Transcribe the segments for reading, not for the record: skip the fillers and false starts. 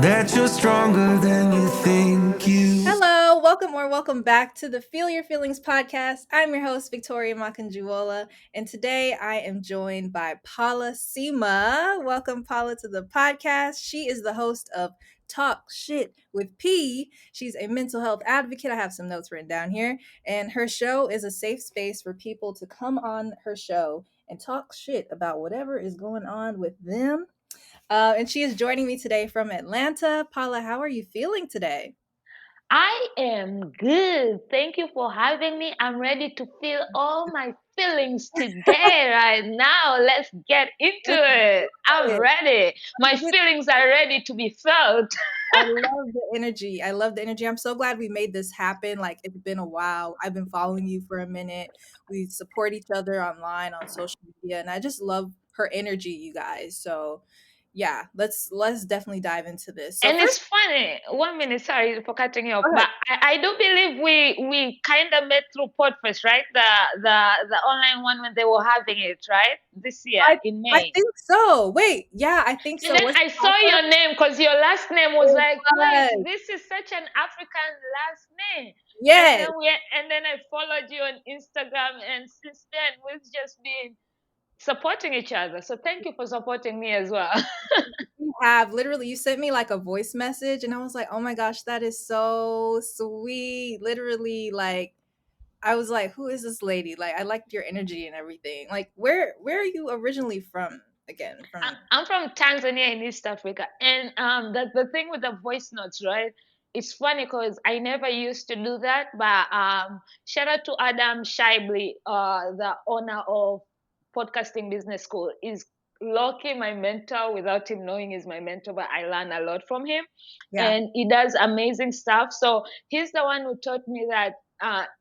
that you're stronger than you think you. Hello, welcome back to the Feel Your Feelings podcast. I'm your host, Victoria Makanjuola, and today I am joined by Paula Sima. Welcome, Paula, to the podcast. She is the host of Talk Shit with P. She's a mental health advocate. I have some notes written down here, and her show is a safe space for people to come on her show and talk shit about whatever is going on with them. And she is joining me today from Atlanta. Paula, how are you feeling today? I am good. Thank you for having me. I'm ready to feel all my feelings today, right now. Let's get into Let's it. do I'm it. ready. My feelings are ready to be felt. I love the energy. I love the energy. I'm so glad we made this happen. Like, it's been a while. I've been following you for a minute. We support each other online on social media, and I just love her energy, you guys. So, yeah, let's definitely dive into this. So And first, it's funny. 1 minute, sorry for cutting you off, go ahead. but I do believe we kind of met through PodFest, right? The online one when they were having it, right? This year I in I May. think so. Wait, yeah, I think And so. then Was I it saw Papa? your name because your last name was It like, wait, was. this is such an African last name. Yes. And then I followed you on Instagram, and since then we've just been supporting each other. So thank you for supporting me as well. You have literally, you sent me like a voice message, and I was like, oh my gosh, that is so sweet. Literally, like, I was like, who is this lady? Like, I liked your energy and everything. Like, where are you originally from again? From I'm from Tanzania in East Africa, and that's the thing with the voice notes, right? It's funny because I never used to do that, but shout out to Adam Shibely, the owner of Podcasting Business School. Is Loki my mentor without him knowing he's my mentor, but I learn a lot from him, yeah. and he does amazing stuff. So he's the one who taught me that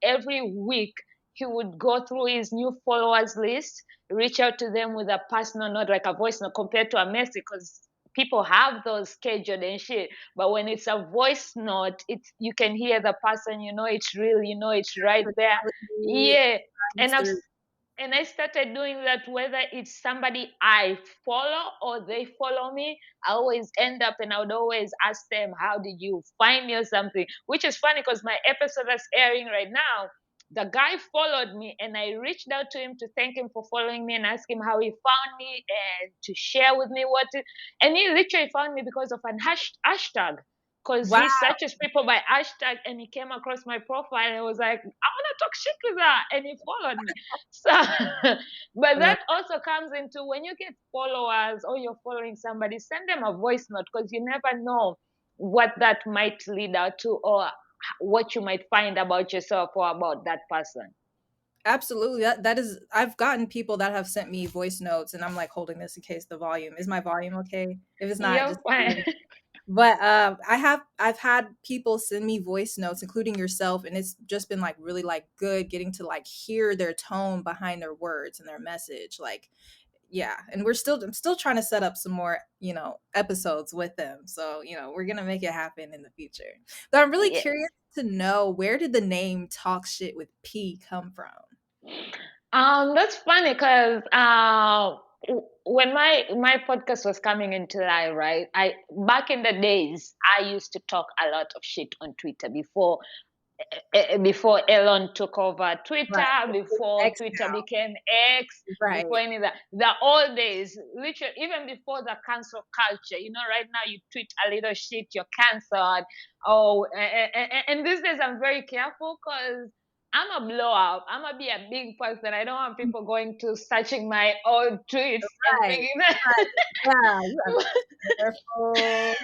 every week he would go through his new followers list, reach out to them with a personal note, like a voice note, compared to a message, because people have those scheduled and shit. But when it's a voice note, it's you can hear the person, you know it's real, you know it's right there. Personality Yeah. comes And I've through. and I started doing that whether it's somebody I follow or they follow me. I always end up and I would always ask them, how did you find me or something? Which is funny because my episode that's airing right now, the guy followed me and I reached out to him to thank him for following me and ask him how he found me and to share with me and he literally found me because of an hashtag, because Wow. he searches people by hashtag and he came across my profile and was like, I want to talk shit with her, and he followed me. So but I love that also comes into when you get followers or you're following somebody, send them a voice note, because you never know what that might lead out to, or what you might find about yourself or about that person. absolutely. That is, I've gotten people that have sent me voice notes, and I'm like holding this in case the volume is my volume okay. If it's not, You're just fine. but I've had people send me voice notes, including yourself, and it's just been like really like good getting to like hear their tone behind their words and their message. Like, yeah, and I'm still trying to set up some more, episodes with them. So, we're gonna make it happen in the future. But I'm really Yeah. curious to know, where did the name Talk Shit with P come from? That's funny because when my podcast was coming into life, right? I back in the days, I used to talk a lot of shit on Twitter before Elon took over Right. Twitter, before X Twitter now. became X, before Right. any of that, the old days, literally, even before the cancel culture. You know, right now you tweet a little shit, you're canceled. Oh, and these days I'm very careful because I'm a blow up. I'm gonna be a big person. I don't want people going to searching my old tweets and Right. thinking Right. Yeah, you have to be careful.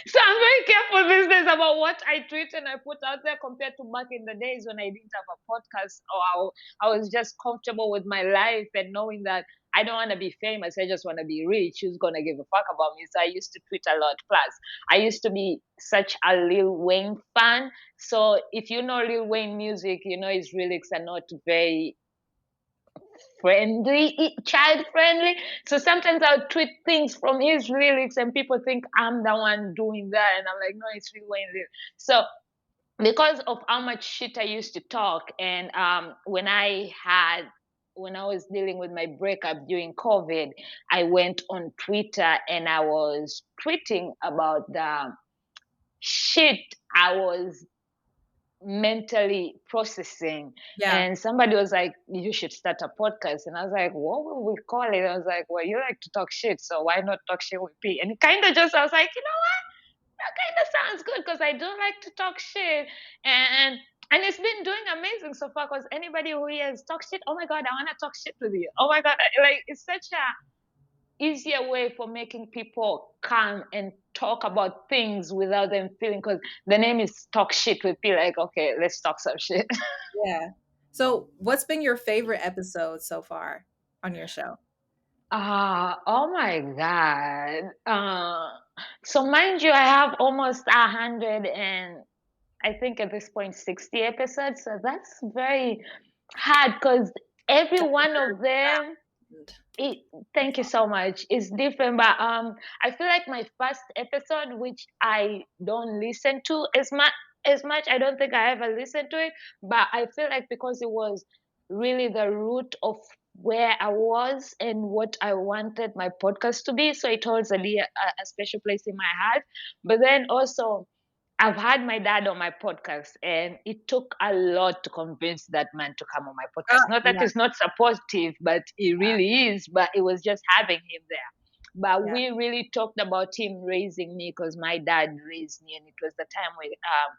So I'm very careful these days about what I tweet and I put out there compared to back in the days when I didn't have a podcast, or I was just comfortable with my life and knowing that I don't want to be famous. I just want to be rich. Who's gonna give a fuck about me? So I used to tweet a lot. Plus, I used to be such a Lil Wayne fan. So if you know Lil Wayne music, you know his lyrics are not very child friendly. So sometimes I'll tweet things from his lyrics and people think I'm the one doing that. And I'm like, no, it's Lil Wayne lyrics. So because of how much shit I used to talk, and when I had when I was dealing with my breakup during COVID, I went on Twitter and I was tweeting about the shit I was mentally processing. Yeah. And somebody was like, you should start a podcast. And I was like, what will we call it? I was like, well, you like to talk shit, so why not talk shit with P? And it kind of just, I was like, that kind of sounds good because I do like to talk shit. And it's been doing amazing so far because anybody who hears talk shit, oh my God, I want to talk shit with you. Oh my God. Like, it's such a easier way for making people come and talk about things without them feeling, because the name is talk shit with people, like, okay, let's talk some shit. Yeah. So, what's been your favorite episode so far on your show? Oh my God. So mind you, I have almost 100 and I think at this point 60 episodes. So that's very hard because every one of them, it, thank you so much, is different. But I feel like my first episode, which I don't listen to as much, I don't think I ever listened to it, but I feel like because it was really the root of where I was and what I wanted my podcast to be, so it holds a special place in my heart. But then also, I've had my dad on my podcast, and it took a lot to convince that man to come on my podcast. Not that Yeah. he's not supportive, but he really is. But it was just having him there. But Yeah. we really talked about him raising me because my dad raised me, and it was the time when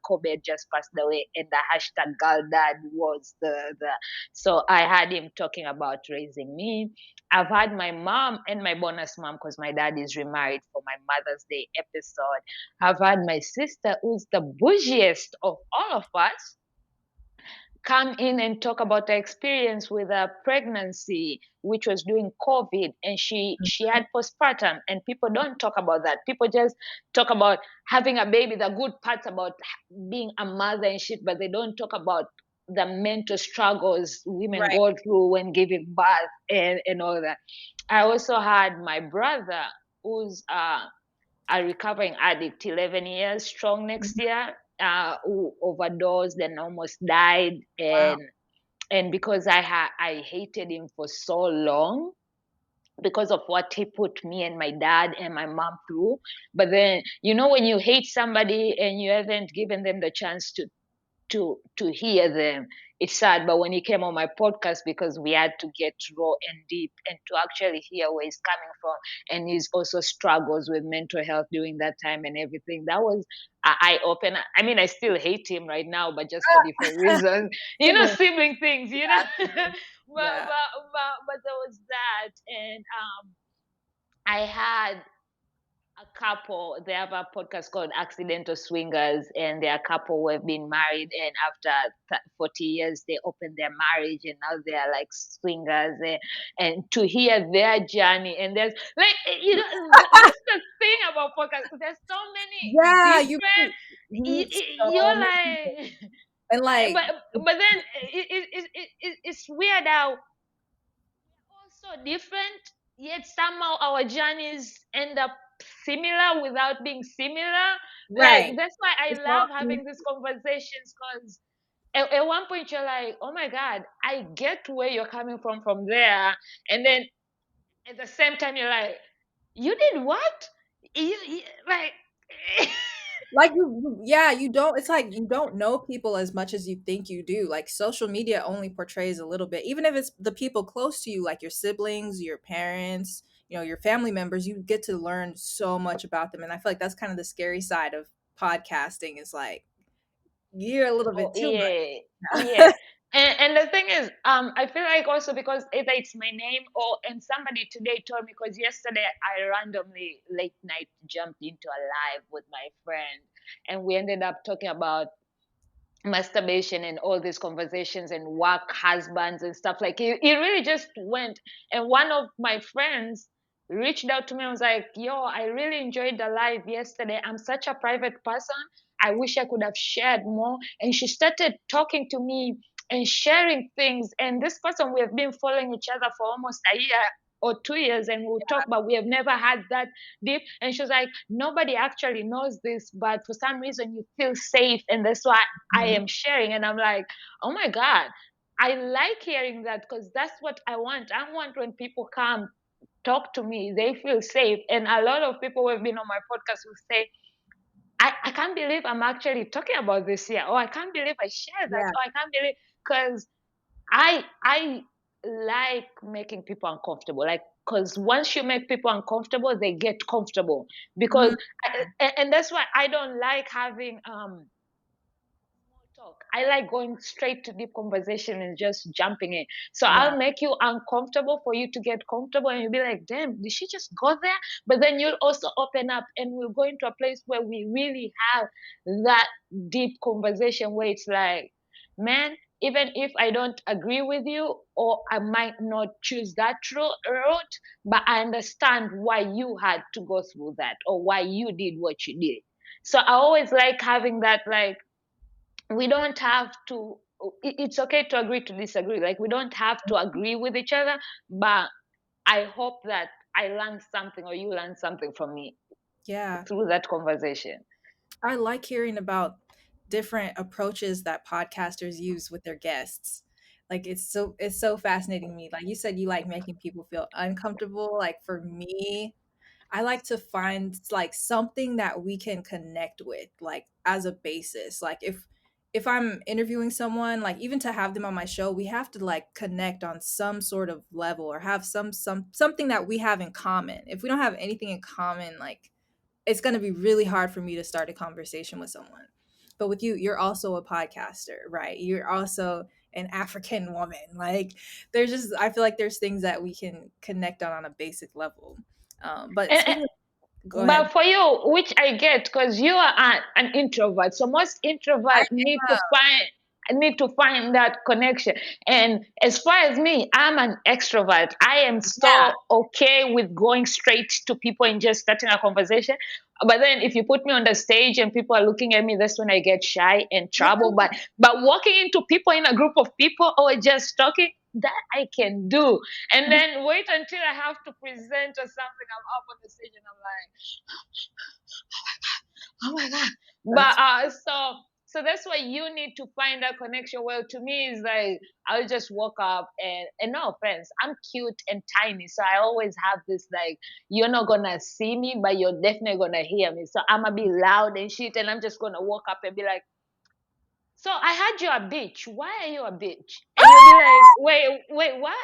Kobe had just passed away, and the hashtag girl dad was the. So I had him talking about raising me. I've had my mom and my bonus mom because my dad is remarried for my Mother's Day episode. I've had my sister, who's the bougiest of all of us, come in and talk about her experience with her pregnancy, which was during COVID, and she had postpartum, and people don't talk about that. People just talk about having a baby, the good parts about being a mother and shit, but they don't talk about the mental struggles women Right. go through when giving birth and all that. I also had my brother, who's a recovering addict, 11 years strong next year, who overdosed and almost died. Wow. And because I hated him for so long because of what he put me and my dad and my mom through. But then, when you hate somebody and you haven't given them the chance to hear them, it's sad. But when he came on my podcast, because we had to get raw and deep and to actually hear where he's coming from, and he's also struggles with mental health during that time and everything, that was eye opener. I mean, I still hate him right now, but just for different reasons. Sibling. Sibling things. but Yeah. but there was that. And I had a couple. They have a podcast called Accidental Swingers, and they're a couple who have been married, and after 40 years they opened their marriage, and now they're like swingers. And to hear their journey, and there's like, that's the thing about podcasts, there's so many Yeah, different. you meet so You're many people. like, And like, but then it's weird how also different, yet somehow our journeys end up similar without being similar. Like, right. that's why I It's all love having these conversations, because at one point you're like, oh my God, I get where you're coming from there. And then at the same time, you're like, you did what? Like, like yeah, you don't, it's like you don't know people as much as you think you do. Like social media only portrays a little bit, even if it's the people close to you, like your siblings, your parents, your family members. You get to learn so much about them, and I feel like that's kind of the scary side of podcasting, is like you're a little oh bit too yeah, much. yeah. And the thing is, I feel like also because either it's my name or, and somebody today told me, because yesterday I randomly late night jumped into a live with my friend, and we ended up talking about masturbation and all these conversations and work husbands and stuff. Like, it really just went. And one of my friends reached out to me and was like, yo, I really enjoyed the live yesterday. I'm such a private person, I wish I could have shared more. And she started talking to me and sharing things. And this person, we have been following each other for almost a year or 2 years, and we'll talk, but we have never had that deep. And she was like, nobody actually knows this, but for some reason you feel safe, and that's why I Mhm. am sharing. And I'm like, oh my God, I like hearing that because that's what I want. I want when people come talk to me, they feel safe. And a lot of people who have been on my podcast will say, I can't believe I'm actually talking about this here. Or I can't believe I shared that. Yeah. Or I can't believe, because I like making people uncomfortable. Like, because once you make people uncomfortable, they get comfortable. Mhm. Because and that's why I don't like having talk. I like going straight to deep conversation and just jumping in. So Yeah. I'll make you uncomfortable for you to get comfortable, and you'll be like, damn, did she just go there? But then you'll also open up, and we'll go into a place where we really have that deep conversation where it's like, man, even if I don't agree with you, or I might not choose that route, but I understand why you had to go through that, or why you did what you did. So I always like having that, like, we don't have to, it's okay to agree to disagree. Like, we don't have to agree with each other, but I hope that I learned something or you learned something from me Yeah. through that conversation. I like hearing about different approaches that podcasters use with their guests. Like it's so fascinating to me. Like you said, you like making people feel uncomfortable. Like for me, I like to find like something that we can connect with, like as a basis. Like if I'm interviewing someone, like even to have them on my show, we have to like connect on some sort of level or have something that we have in common. If we don't have anything in common, like it's going to be really hard for me to start a conversation with someone. But with you, you're also a podcaster, right? You're also an African woman. Like there's just, I feel like there's things that we can connect on a basic level. But And, speaking of, go but ahead. for you, which I get, because you are an introvert, so most I introverts need to find that connection. And as far as me, I'm an extrovert. I am Yeah. so okay with going straight to people and just starting a conversation. But then if you put me on the stage and people are looking at me, that's when I get shy and Yeah. trouble. But walking into people, in a group of people, or just talking, that I can do. And then wait until I have to present or something. I'm up on the stage and I'm like, oh my god. But That's so that's why you need to find that connection. Well, to me, it's like I'll just walk up, and no offense, I'm cute and tiny, so I always have this, like, you're not gonna see me, but you're definitely gonna hear me. So I'm gonna be loud and shit, and I'm just gonna walk up and be like, so I heard you're a bitch. Why are you a bitch? And you'll be like, wait, what?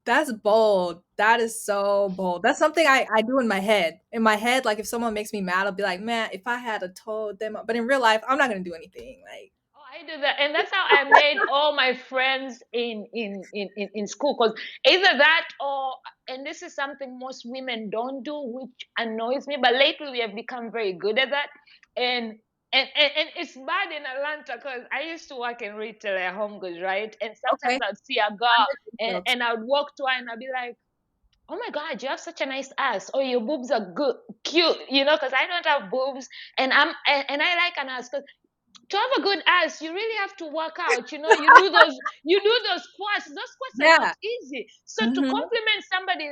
that's bold. That is so bold. That's something I do in my head. In my head, like if someone makes me mad, I'll be like, man, if I had a told them. But in real life, I'm not gonna do anything. Like, Oh, I do that, and that's how I made all my friends in school. Because either that, or, and this is something most women don't do, which annoys me. But lately, we have become very good at that, and and it's bad in Atlanta because I used to work in retail at Home Goods, right? And sometimes okay, I'd see a I'm girl, gonna and I'd walk to her and I'd be like, oh my god, you have such a nice ass, or your boobs are good, cute, because I don't have boobs, and I like an ass, 'cause to have a good ass, you really have to work out. You do those squats. Those squats are not yeah. easy. So to Hmm. compliment somebody,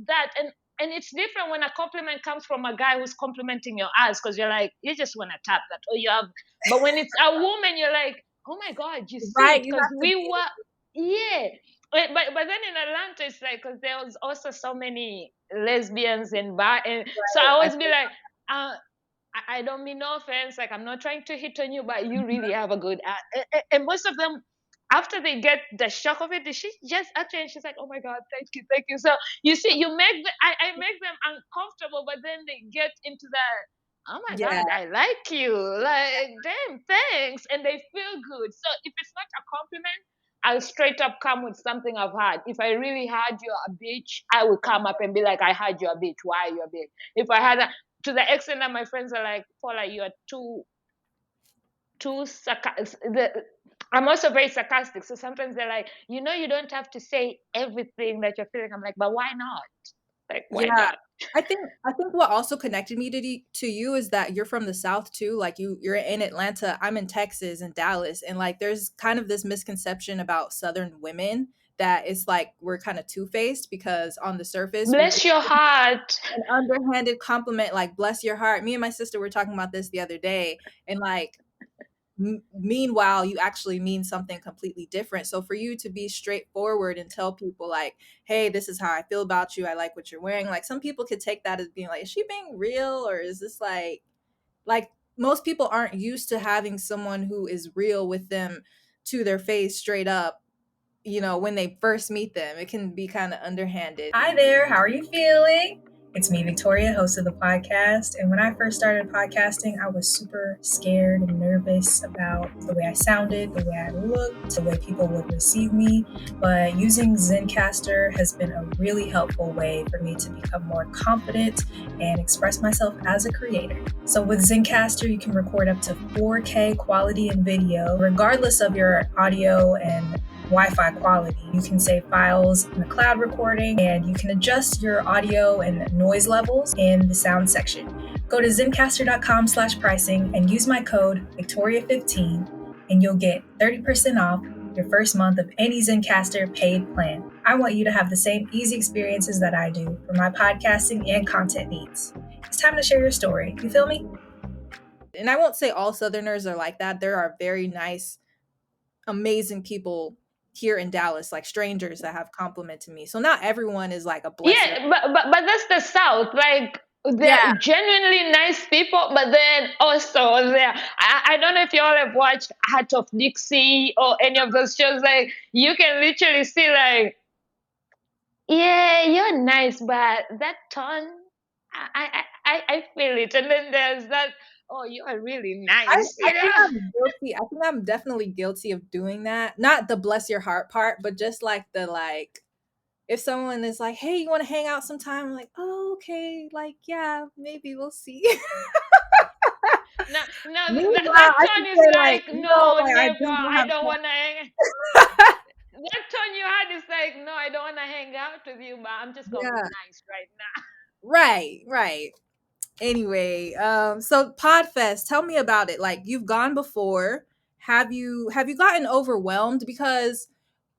that and it's different when a compliment comes from a guy who's complimenting your ass, because you're like, you just want to tap that, or you have. But when it's a woman, you're like, oh my god, you see it, Right. You because have to we be were, yeah. But then in Atlanta, it's like, because there was also so many lesbians and bar, and so I right. always be like, uh, I don't mean no offense. Like, I'm not trying to hit on you, but you really have a good and most of them, after they get the shock of it, she just actually, she's like, oh my god, thank you. So you see, I make them uncomfortable, but then they get into that. Oh my Yeah. god, I like you. Like, damn, thanks, and they feel good. So if it's not a compliment, I'll straight up come with something I've had. If I really had you a bitch, I will come up and be like, I had you a bitch. Why are you a bitch? If I had a, to the extent that my friends are like, Paula, you are too I'm also very sarcastic. So sometimes they're like, you don't have to say everything that you're feeling. I'm like, but why not? Like, why Yeah. not? I think what also connected me to you is that you're from the South too. Like you're in Atlanta, I'm in Texas and Dallas, and like there's kind of this misconception about Southern women that it's like we're kind of two-faced because on the surface we Bless your heart. an underhanded compliment like bless your heart. Me and my sister were talking about this the other day, and like meanwhile you actually mean something completely different. So for you to be straightforward and tell people like, hey, this is how I feel about you, I like what you're wearing, like some people could take that as being like, is she being real, or is this like most people aren't used to having someone who is real with them to their face straight up, when they first meet them. It can be kind of underhanded. Hi there, how are you feeling? It's me, Victoria, host of the podcast. And when I first started podcasting, I was super scared and nervous about the way I sounded, the way I looked, the way people would receive me. But using Zencastr has been a really helpful way for me to become more confident and express myself as a creator. So with Zencastr, you can record up to 4K quality in video, regardless of your audio and Wi-Fi quality. You can save files in the cloud recording, and you can adjust your audio and noise levels in the sound section. Go to zencastr.com/pricing and use my code Victoria15, and you'll get 30% off your first month of any Zencastr paid plan. I want you to have the same easy experiences that I do for my podcasting and content needs. It's time to share your story. You feel me? And I won't say all Southerners are like that. There are very nice, amazing people here in Dallas, like strangers that have complimented me. So not everyone is like a blessing. Yeah, but that's the South. Like they're genuinely nice people, but then also I don't know if you all have watched Heart of Dixie or any of those shows. Like you can literally see like, yeah, you're nice, but that tone, I feel it. And then there's that, oh, you are really nice. I think I'm guilty. I think I'm definitely guilty of doing that. Not the bless your heart part, but just like the if someone is like, hey, you want to hang out sometime? I'm like, oh, okay. Like, yeah, maybe we'll see. No, that tone is like, no, never. I don't want to hang. That tone you had is like, no, I don't want to hang out with you, but I'm just gonna be nice right now. Right. Anyway, so PodFest, tell me about it. Like, you've gone before. Have you gotten overwhelmed? Because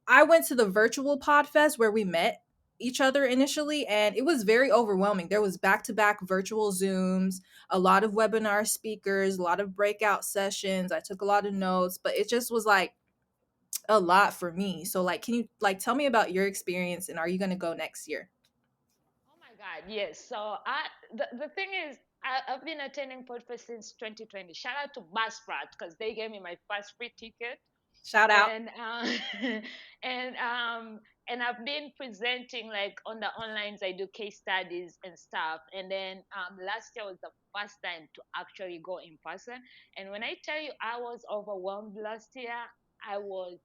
I went to the virtual PodFest where we met each other initially, and it was very overwhelming. There was back-to-back virtual Zooms, a lot of webinar speakers, a lot of breakout sessions. I took a lot of notes, but it just was like a lot for me. So like, can you like tell me about your experience, and are you going to go next year? Oh my God, yes. So the thing is, I've been attending PodFest since 2020. Shout out to Buzzsprout because they gave me my first free ticket. Shout out. And and I've been presenting like on the onlines. I do case studies and stuff. And then last year was the first time to actually go in person. And when I tell you I was overwhelmed last year, I was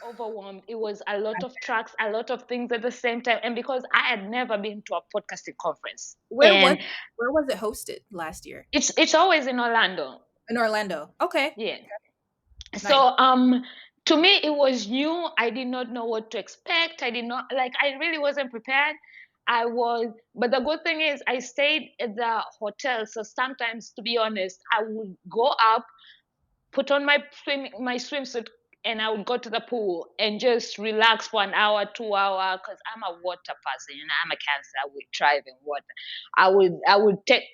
overwhelmed. It was a lot of tracks, a lot of things at the same time. And because I had never been to a podcasting conference. Where was it hosted last year? It's always in Orlando. In Orlando. Okay. Yeah. Nice. So to me it was new. I did not know what to expect. I really wasn't prepared. But the good thing is I stayed at the hotel. So sometimes, to be honest, I would go up, put on my swimsuit, and I would go to the pool and just relax for an hour, 2 hours, because I'm a water person. I'm a Cancer. I would thrive in water. I would take,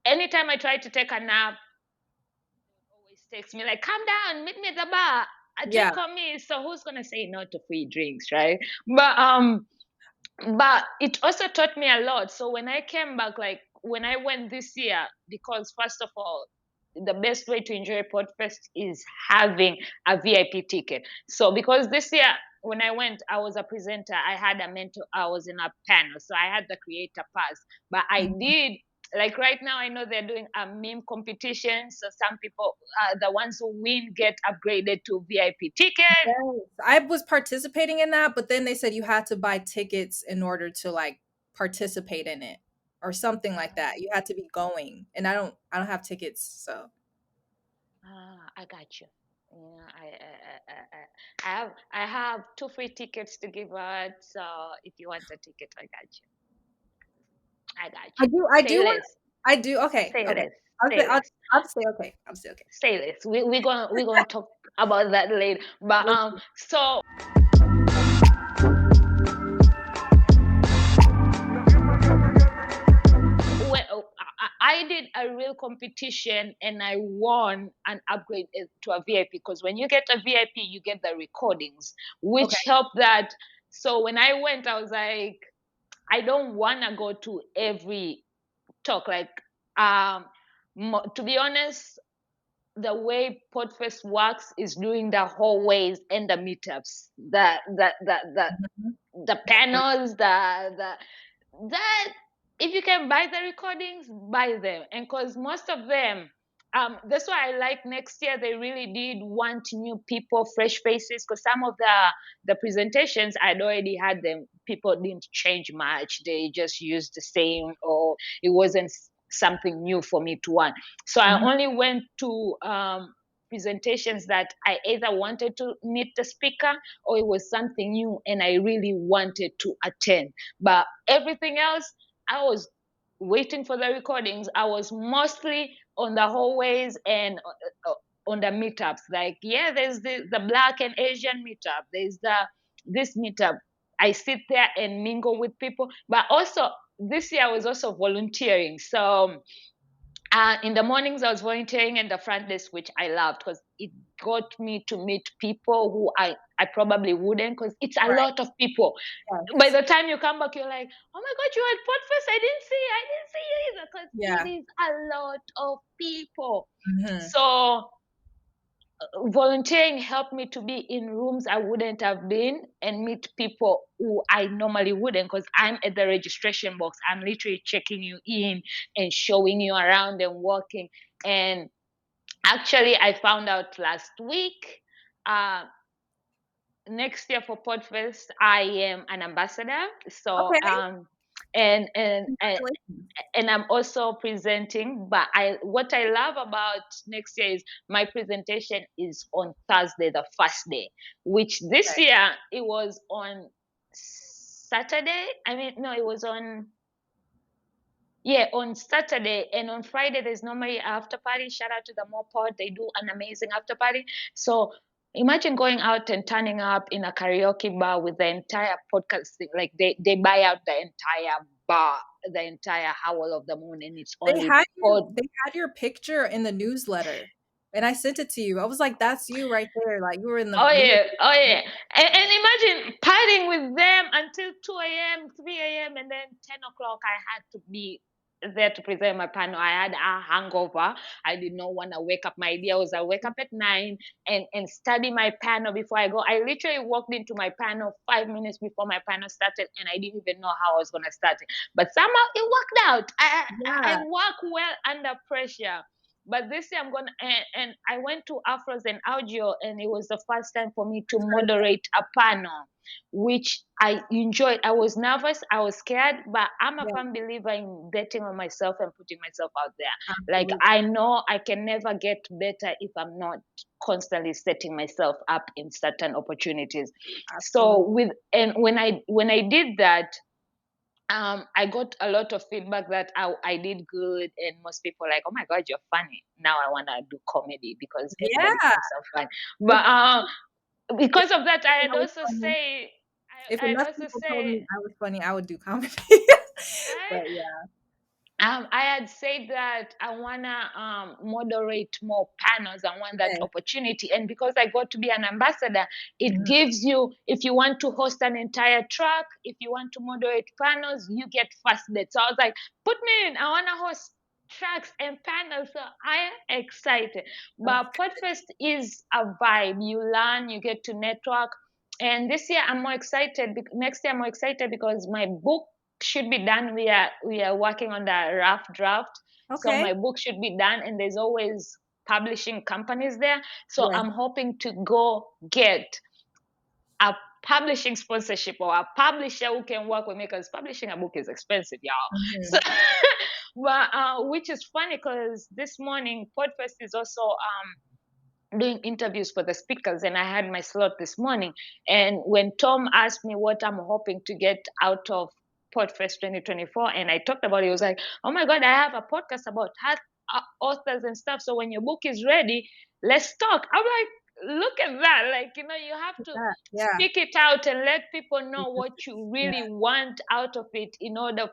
anytime I tried to take a nap, always takes me like, come down, meet me at the bar. A drink on me. So who's gonna say no to free drinks, right? But it also taught me a lot. So when I came back, like when I went this year, because first of all, the best way to enjoy PodFest is having a VIP ticket. So because this year when I went, I was a presenter. I had a mentor. I was in a panel, so I had the creator pass. But I did. Like right now, I know they're doing a meme competition. So some people, the ones who win, get upgraded to VIP tickets. Yes. I was participating in that, but then they said you had to buy tickets in order to like participate in it or something like that. You had to be going, and I don't have tickets, so. I got you. Yeah, I have 2 free tickets to give out. So if you want a ticket, I got you. I do. Okay. Say okay. less. I'll say okay. Say less. We're gonna talk about that later. But so when I did a real little competition and I won an upgrade to a VIP, because when you get a VIP, you get the recordings, Okay. which helped that. So when I went, I was like, I don't want to go to every talk. Like, to be honest, the way PodFest works is doing the hallways and the meetups, Mhm. the panels, the that if you can buy the recordings, buy them. And because most of them, that's why I like next year they really did want new people, fresh faces, because some of the presentations I'd already had them. People didn't change much. They just used the same, or it wasn't something new for me to want. So I Mhm. only went to presentations that I either wanted to meet the speaker or it was something new and I really wanted to attend. But everything else, I was waiting for the recordings. I was mostly on the hallways and on the meetups. Like, yeah, there's the Black and Asian meetup. There's this meetup. I sit there and mingle with people. But also this year I was also volunteering. So in the mornings, I was volunteering in the front desk, which I loved because it got me to meet people who I probably wouldn't, because it's a Right. lot of people. By Yes. the time you come back, you're like, oh my God, you at PodFest. I didn't see you either, because Yeah. it is a lot of people. Mhm. So volunteering helped me to be in rooms I wouldn't have been and meet people who I normally wouldn't, because I'm at the registration box. I'm literally checking you in and showing you around and walking. And actually, I found out last week. Uh, Next year for PodFest, I am an ambassador. So Okay. and and and Congratulations. and I'm also presenting. But I what I love about next year is my presentation is on Thursday, the first day, which this Okay. year it was on Saturday. I mean, no, it was on, yeah, on Saturday. And on Friday there's normally an after party. Shout out to the Mopod. They do an amazing after party. So imagine going out and turning up in a karaoke bar with the entire podcast thing. Like they buy out the entire bar, the entire howl of the moon, and it's only pod. They had your picture in the newsletter, and I sent it to you. I was like, "That's you right there." Like, Oh you were yeah, oh yeah. And imagine partying with them until 2 a.m., 3 a.m., and then 10 o'clock I had to be there to present my panel. I had a hangover. I did not want to wake up. My idea was I wake up at 9 and study my panel before I go. I literally walked into my panel 5 minutes before my panel started, and I didn't even know how I was gonna start it. But somehow it worked out. I yeah. work well under pressure. But this year I'm gonna, and I went to Afros and Audio, and it was the first time for me to moderate a panel, which I enjoyed. I was nervous, I was scared, but I'm a Yeah, firm believer in betting on myself and putting myself out there. Like, absolutely. I know I can never get better if I'm not constantly setting myself up in certain opportunities. So Absolutely. when I did that, I got a lot of feedback that I did good, and most people like, "Oh my God, you're funny." Now I want to do comedy because everybody Yeah. thinks I'm funny. If But if because of that, I was funny, if I'd enough also people told me say, I was funny, I would do comedy. right? But yeah. I had said that I wanna moderate more panels. I want that Okay. opportunity, and because I got to be an ambassador, it Mhm. gives you. If you want to host an entire track, if you want to moderate panels, you get first bet. So I was like, put me in. I wanna host tracks and panels. So I am excited. Okay. But PodFest is a vibe. You learn, you get to network. And this year I'm more excited. Next year I'm more excited because my book should be done. We are working on the rough draft, so Okay. my book should be done, and there's always publishing companies there. So Yes. I'm hoping to go get a publishing sponsorship or a publisher who can work with me, because publishing a book is expensive, y'all. So, Mhm. but which is funny because this morning Podfest is also doing interviews for the speakers, and I had my slot this morning. And when Tom asked me what I'm hoping to get out of PodFest 2024, and I talked about it, he was like, "Oh my God, I have a podcast about authors and stuff. So when your book is ready, let's talk." I'm like, "Look at that! Like, you have to Yeah. Yeah. speak it out and let people know what you Yeah. really want out of it in order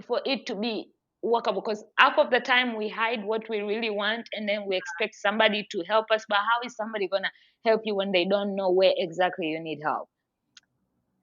for it to be workable, because half of the time we hide what we really want and then we expect somebody to help us. But how is somebody gonna help you when they don't know where exactly you need help?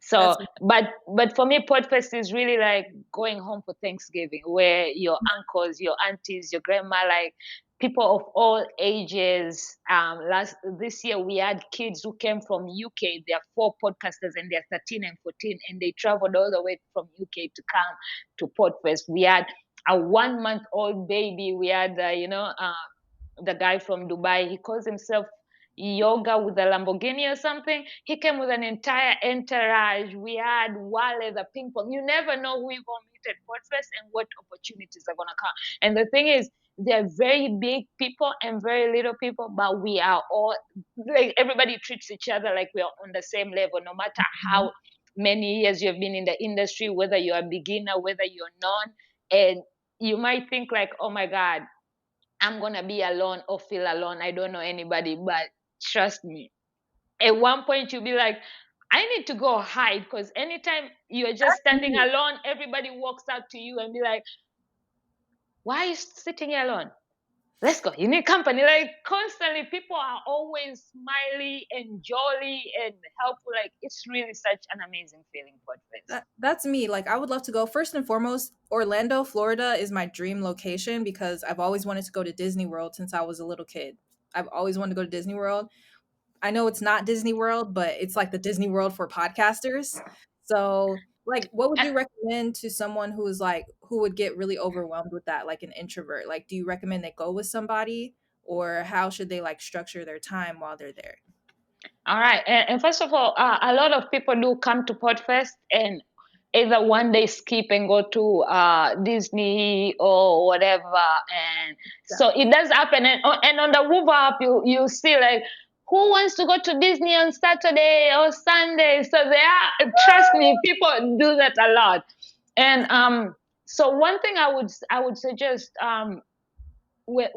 So, That's but for me, PodFest is really like going home for Thanksgiving, where your uncles, your aunties, your grandma, like people of all ages. Last this year we had kids who came from UK. There are 4 podcasters and they're 13 and 14, and they traveled all the way from UK to come to PodFest. We had a 1-month-old baby. We had the guy from Dubai. He calls himself Yoga with a Lamborghini or something. He came with an entire entourage. We had Wale, the ping pong. You never know who you're going to meet at Podfest and what opportunities are going to come. And the thing is, they're very big people and very little people, but we are all like everybody treats each other like we are on the same level, no matter Mhm. how many years you've been in the industry, whether you're a beginner, whether you're non. And you might think like, oh my God, I'm gonna be alone or feel alone. I don't know anybody, but trust me. At one point you'll be like, I need to go hide, because anytime you're just standing me. alone, everybody walks up to you and be like, why are you sitting here alone? Let's go. You need company. Like constantly, people are always smiley and jolly and helpful. Like it's really such an amazing feeling, Podfest. That's me. Like I would love to go. First and foremost, Orlando, Florida is my dream location because I've always wanted to go to Disney World since I was a little kid. I've always wanted to go to Disney World. I know it's not Disney World, but it's like the Disney World for podcasters. So, like, what would you recommend to someone who is like who would get really overwhelmed with that, like an introvert? Like, do you recommend they go with somebody, or how should they like structure their time while they're there? All right. And first of all, a lot of people do come to Podfest and either one day skip and go to Disney or whatever. And Yeah. so it does happen. And on the Move Up, you see like, who wants to go to Disney on Saturday or Sunday? So trust me, people do that a lot. And so one thing I would suggest, we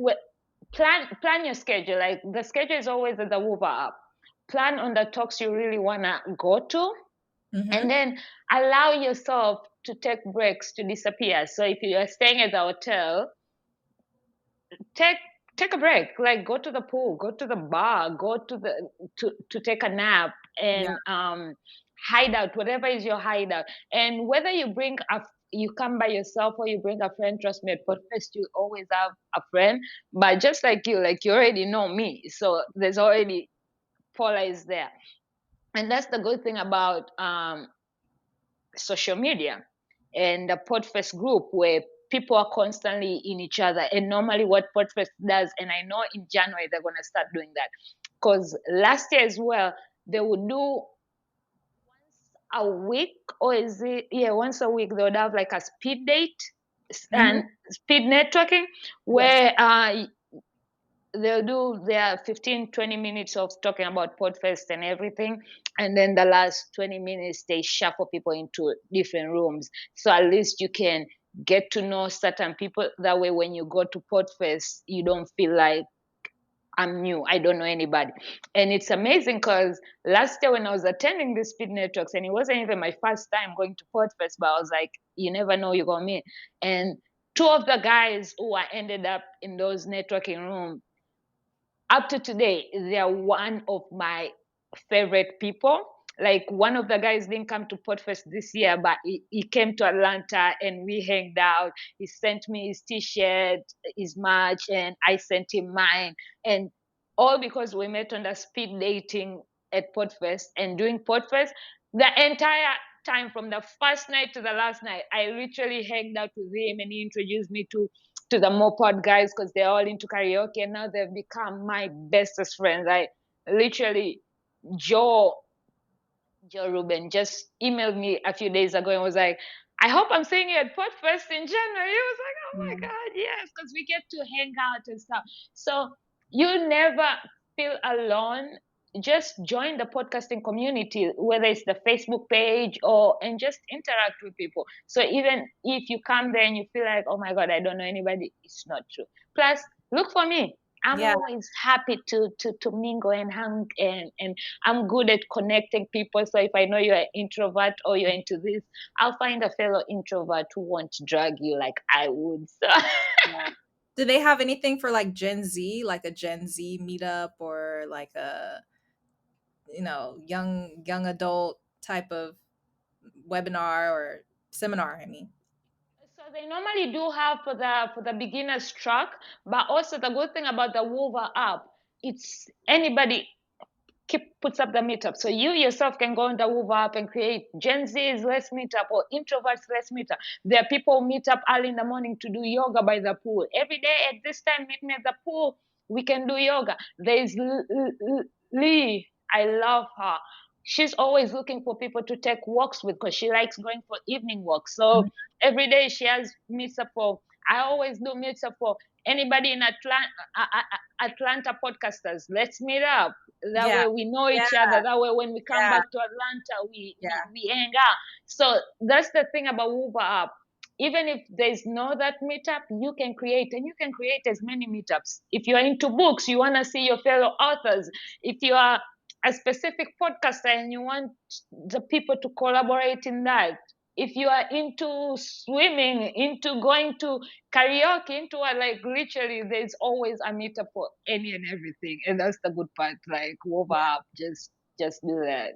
plan your schedule. Like the schedule is always at the Woover up. Plan on the talks you really wanna go to, and Mm-hmm. then allow yourself to take breaks to disappear. So if you are staying at the hotel, take take a break. Like go to the pool, go to the bar, go to take a nap, Yeah. and hide out, whatever is your hideout. And whether you come by yourself or you bring a friend, trust me, at Podfest you always have a friend. But just like you already know me, so there's already Paula is there. And that's the good thing about social media and the Podfest group, where people are constantly in each other. And normally what Podfest does, and I know in January they're going to start doing that, because last year as well, they would do a week, or is it, yeah, once a week they would have like a speed date Mm-hmm. and speed networking, Yes. where they'll do their 15-20 minutes of talking about Podfest and everything, and then the last 20 minutes they shuffle people into different rooms, so at least you can get to know certain people. That way when you go to Podfest you don't feel like, I'm new, I don't know anybody. And it's amazing because last year when I was attending the speed networks, and it wasn't even my first time going to Podfest, but I was like, you never know you're gonna meet. And two of the guys who I ended up in those networking rooms, up to today, they're one of my favorite people. Like one of the guys didn't come to Podfest this year, but he came to Atlanta and we hanged out. He sent me his T-shirt, his merch, and I sent him mine. And all because we met on the speed dating at Podfest. And during Podfest, the entire time from the first night to the last night, I literally hanged out with him and he introduced me to the Moped guys because they're all into karaoke, and now they've become my bestest friends. I literally, Joe Joe Ruben just emailed me a few days ago and was like, I hope I'm seeing you at PodFest in January. It was like, oh my Yeah. God, yes, because we get to hang out and stuff. So you never feel alone. Just join the podcasting community, whether it's the Facebook page or and just interact with people. So even if you come there and you feel like, oh my God, I don't know anybody, it's not true. Plus, look for me. I'm Yeah. always happy to mingle and hang, and I'm good at connecting people. So if I know you're an introvert or you're into this, I'll find a fellow introvert who won't drag you like I would. So Do they have anything for like Gen Z, like a Gen Z meetup or like a young adult type of webinar or seminar? I mean, so they normally do have for the beginners track, but also the good thing about the Wover app, it's anybody puts up the meetup. So you yourself can go on the Woover app and create Gen Z's Let's Meetup or Introverts Let's Meetup. There are people who meet up early in the morning to do yoga by the pool. Every day at this time, meet me at the pool. We can do yoga. There's Lee. I love her. She's always looking for people to take walks with because she likes going for evening walks. So every day she has meets up for. I always do meets up for anybody in Atlanta podcasters. Let's meet up. That yeah, way we know each yeah, other. That way when we come yeah, back to Atlanta, yeah. we hang out. So that's the thing about Uber app. Even if there's no that meetup, you can create, and you can create as many meetups. If you're into books, you want to see your fellow authors. If you are a specific podcaster and you want the people to collaborate in that. If you are into swimming, into going to karaoke, into like literally, there's always a meetup for any and everything, and that's the good part. Like Wover up, just do that.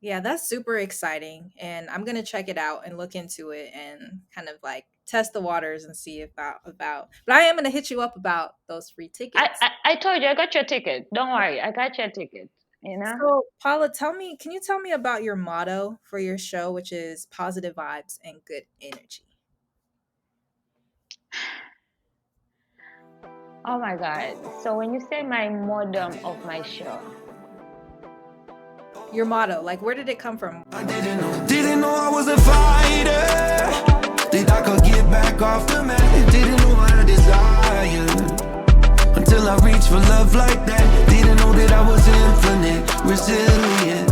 Yeah, that's super exciting. And I'm gonna check it out and look into it and kind of like test the waters and see about but I am gonna hit you up about those free tickets. I told you I got your ticket. Don't worry, I got your ticket. You know. So Paula, can you tell me about your motto for your show, which is positive vibes and good energy? Oh my God. So when you say my modem of my show, Your motto, like where did it come from? I didn't know I was a fighter. Think I could get back off the mat. Didn't know I desired until I reached for love like that. Didn't know that I was infinite, resilient.